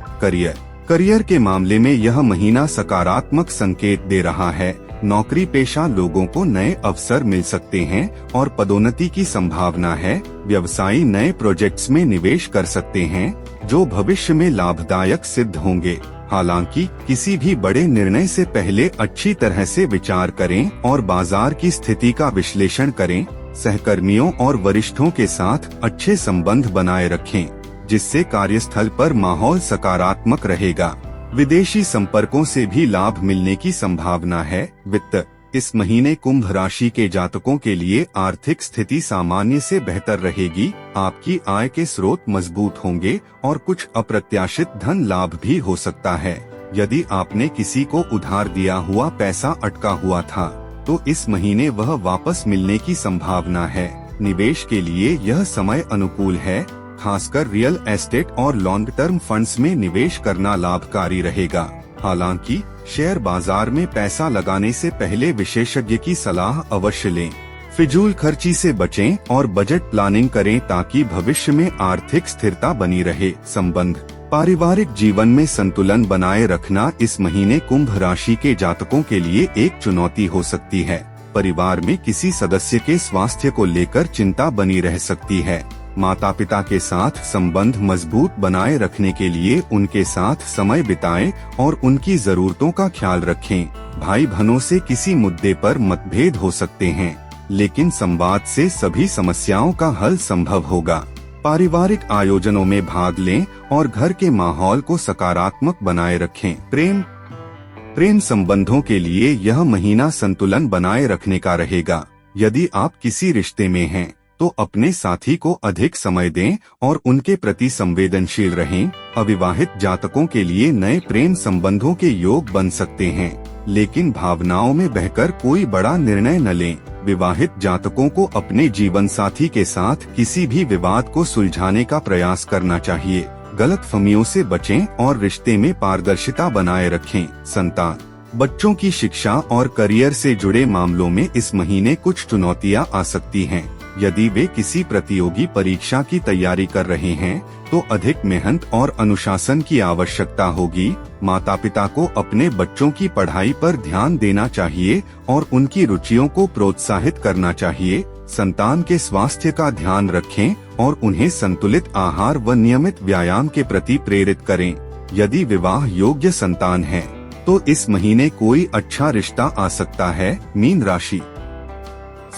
करियर के मामले में यह महीना सकारात्मक संकेत दे रहा है। नौकरी पेशा लोगों को नए अवसर मिल सकते हैं और पदोन्नति की संभावना है। व्यवसायी नए प्रोजेक्ट्स में निवेश कर सकते हैं, जो भविष्य में लाभदायक सिद्ध होंगे। हालांकि किसी भी बड़े निर्णय से पहले अच्छी तरह से विचार करें और बाजार की स्थिति का विश्लेषण करें। सहकर्मियों और वरिष्ठों के साथ अच्छे संबंध बनाए रखें, जिससे कार्यस्थल पर माहौल सकारात्मक रहेगा। विदेशी संपर्कों से भी लाभ मिलने की संभावना है। वित्त। इस महीने कुंभ राशि के जातकों के लिए आर्थिक स्थिति सामान्य से बेहतर रहेगी। आपकी आय के स्रोत मजबूत होंगे और कुछ अप्रत्याशित धन लाभ भी हो सकता है। यदि आपने किसी को उधार दिया हुआ पैसा अटका हुआ था, तो इस महीने वह वापस मिलने की संभावना है। निवेश के लिए यह समय अनुकूल है। खासकर रियल एस्टेट और लॉन्ग टर्म फंड्स में निवेश करना लाभकारी रहेगा। हालांकि शेयर बाजार में पैसा लगाने से पहले विशेषज्ञ की सलाह अवश्य लें। फिजूल खर्ची से बचें और बजट प्लानिंग करें ताकि भविष्य में आर्थिक स्थिरता बनी रहे। संबंध। पारिवारिक जीवन में संतुलन बनाए रखना इस महीने कुंभ राशि के जातकों के लिए एक चुनौती हो सकती है। परिवार में किसी सदस्य के स्वास्थ्य को लेकर चिंता बनी रह सकती है। माता पिता के साथ संबंध मजबूत बनाए रखने के लिए उनके साथ समय बिताएं और उनकी जरूरतों का ख्याल रखें। भाई बहनों से किसी मुद्दे पर मतभेद हो सकते हैं, लेकिन संवाद से सभी समस्याओं का हल संभव होगा। पारिवारिक आयोजनों में भाग लें और घर के माहौल को सकारात्मक बनाए रखें। प्रेम संबंधों के लिए यह महीना संतुलन बनाए रखने का रहेगा। यदि आप किसी रिश्ते में हैं, तो अपने साथी को अधिक समय दें और उनके प्रति संवेदनशील रहें। अविवाहित जातकों के लिए नए प्रेम संबंधों के योग बन सकते हैं, लेकिन भावनाओं में बहकर कोई बड़ा निर्णय न लें। विवाहित जातकों को अपने जीवन साथी के साथ किसी भी विवाद को सुलझाने का प्रयास करना चाहिए। गलतफहमियों से बचें और रिश्ते में पारदर्शिता बनाए रखें। संतान। बच्चों की शिक्षा और करियर से जुड़े मामलों में इस महीने कुछ चुनौतियां आ सकती हैं। यदि वे किसी प्रतियोगी परीक्षा की तैयारी कर रहे हैं, तो अधिक मेहनत और अनुशासन की आवश्यकता होगी। माता पिता को अपने बच्चों की पढ़ाई पर ध्यान देना चाहिए और उनकी रुचियों को प्रोत्साहित करना चाहिए। संतान के स्वास्थ्य का ध्यान रखें और उन्हें संतुलित आहार व नियमित व्यायाम के प्रति प्रेरित करें। यदि विवाह योग्य संतान है, तो इस महीने कोई अच्छा रिश्ता आ सकता है। मीन राशि।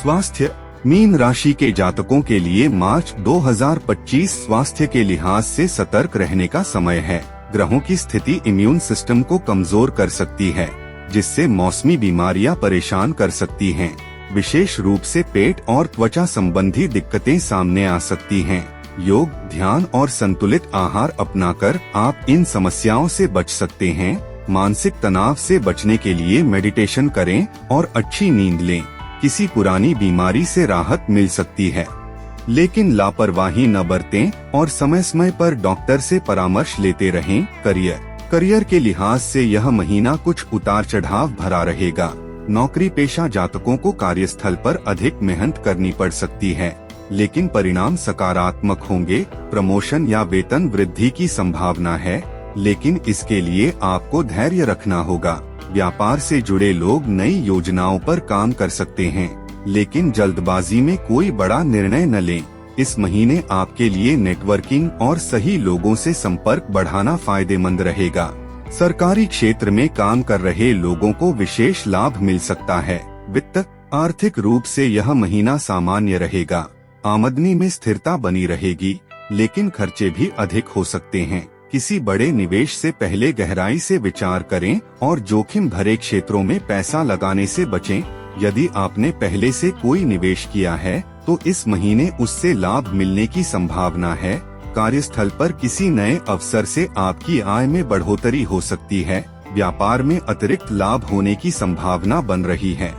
स्वास्थ्य। मीन राशि के जातकों के लिए मार्च 2025 स्वास्थ्य के लिहाज से सतर्क रहने का समय है। ग्रहों की स्थिति इम्यून सिस्टम को कमजोर कर सकती है, जिससे मौसमी बीमारियां परेशान कर सकती हैं। विशेष रूप से पेट और त्वचा संबंधी दिक्कतें सामने आ सकती हैं। योग, ध्यान और संतुलित आहार अपनाकर आप इन समस्याओं से बच सकते हैं। मानसिक तनाव से बचने के लिए मेडिटेशन करें और अच्छी नींद लें। किसी पुरानी बीमारी से राहत मिल सकती है, लेकिन लापरवाही न बरतें और समय समय पर डॉक्टर से परामर्श लेते रहें। करियर के लिहाज से यह महीना कुछ उतार चढ़ाव भरा रहेगा। नौकरी पेशा जातकों को कार्यस्थल पर अधिक मेहनत करनी पड़ सकती है, लेकिन परिणाम सकारात्मक होंगे। प्रमोशन या वेतन वृद्धि की संभावना है, लेकिन इसके लिए आपको धैर्य रखना होगा। व्यापार से जुड़े लोग नई योजनाओं पर काम कर सकते हैं, लेकिन जल्दबाजी में कोई बड़ा निर्णय न लें। इस महीने आपके लिए नेटवर्किंग और सही लोगों से संपर्क बढ़ाना फायदेमंद रहेगा। सरकारी क्षेत्र में काम कर रहे लोगों को विशेष लाभ मिल सकता है। वित्त। आर्थिक रूप से यह महीना सामान्य रहेगा। आमदनी में स्थिरता बनी रहेगी, लेकिन खर्चे भी अधिक हो सकते हैं। किसी बड़े निवेश से पहले गहराई से विचार करें और जोखिम भरे क्षेत्रों में पैसा लगाने से बचें। यदि आपने पहले से कोई निवेश किया है तो इस महीने उससे लाभ मिलने की संभावना है। कार्यस्थल पर किसी नए अवसर से आपकी आय में बढ़ोतरी हो सकती है। व्यापार में अतिरिक्त लाभ होने की संभावना बन रही है,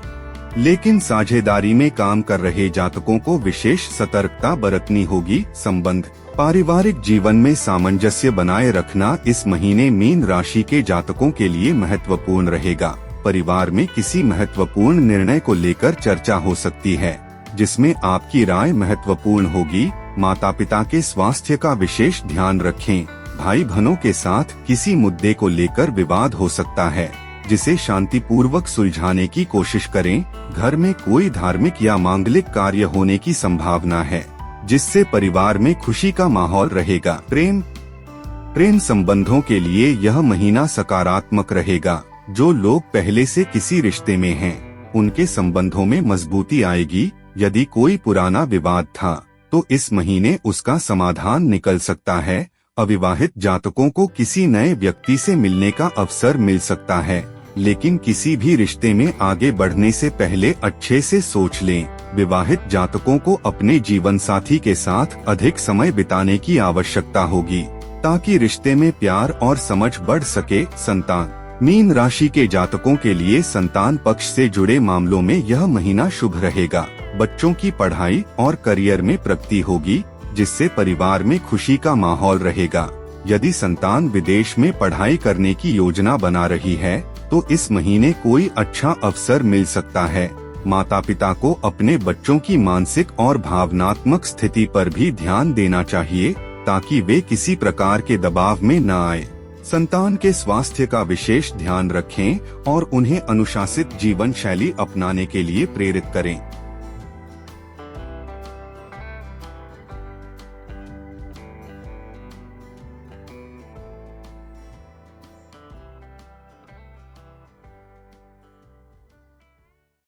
लेकिन साझेदारी में काम कर रहे जातकों को विशेष सतर्कता बरतनी होगी। संबंध, पारिवारिक जीवन में सामंजस्य बनाए रखना इस महीने मीन राशि के जातकों के लिए महत्वपूर्ण रहेगा। परिवार में किसी महत्वपूर्ण निर्णय को लेकर चर्चा हो सकती है, जिसमें आपकी राय महत्वपूर्ण होगी। माता पिता के स्वास्थ्य का विशेष ध्यान रखें। भाई बहनों के साथ किसी मुद्दे को लेकर विवाद हो सकता है, जिसे शांतिपूर्वक सुलझाने की कोशिश करें। घर में कोई धार्मिक या मांगलिक कार्य होने की संभावना है, जिससे परिवार में खुशी का माहौल रहेगा। प्रेम संबंधों के लिए यह महीना सकारात्मक रहेगा। जो लोग पहले से किसी रिश्ते में हैं, उनके संबंधों में मजबूती आएगी। यदि कोई पुराना विवाद था तो इस महीने उसका समाधान निकल सकता है। अविवाहित जातकों को किसी नए व्यक्ति से मिलने का अवसर मिल सकता है, लेकिन किसी भी रिश्ते में आगे बढ़ने से पहले अच्छे से सोच लें। विवाहित जातकों को अपने जीवन साथी के साथ अधिक समय बिताने की आवश्यकता होगी, ताकि रिश्ते में प्यार और समझ बढ़ सके। संतान, मीन राशि के जातकों के लिए संतान पक्ष से जुड़े मामलों में यह महीना शुभ रहेगा। बच्चों की पढ़ाई और करियर में प्रगति होगी, जिससे परिवार में खुशी का माहौल रहेगा। यदि संतान विदेश में पढ़ाई करने की योजना बना रही है तो इस महीने कोई अच्छा अवसर मिल सकता है। माता पिता को अपने बच्चों की मानसिक और भावनात्मक स्थिति पर भी ध्यान देना चाहिए, ताकि वे किसी प्रकार के दबाव में न आए। संतान के स्वास्थ्य का विशेष ध्यान रखें और उन्हें अनुशासित जीवन शैली अपनाने के लिए प्रेरित करें।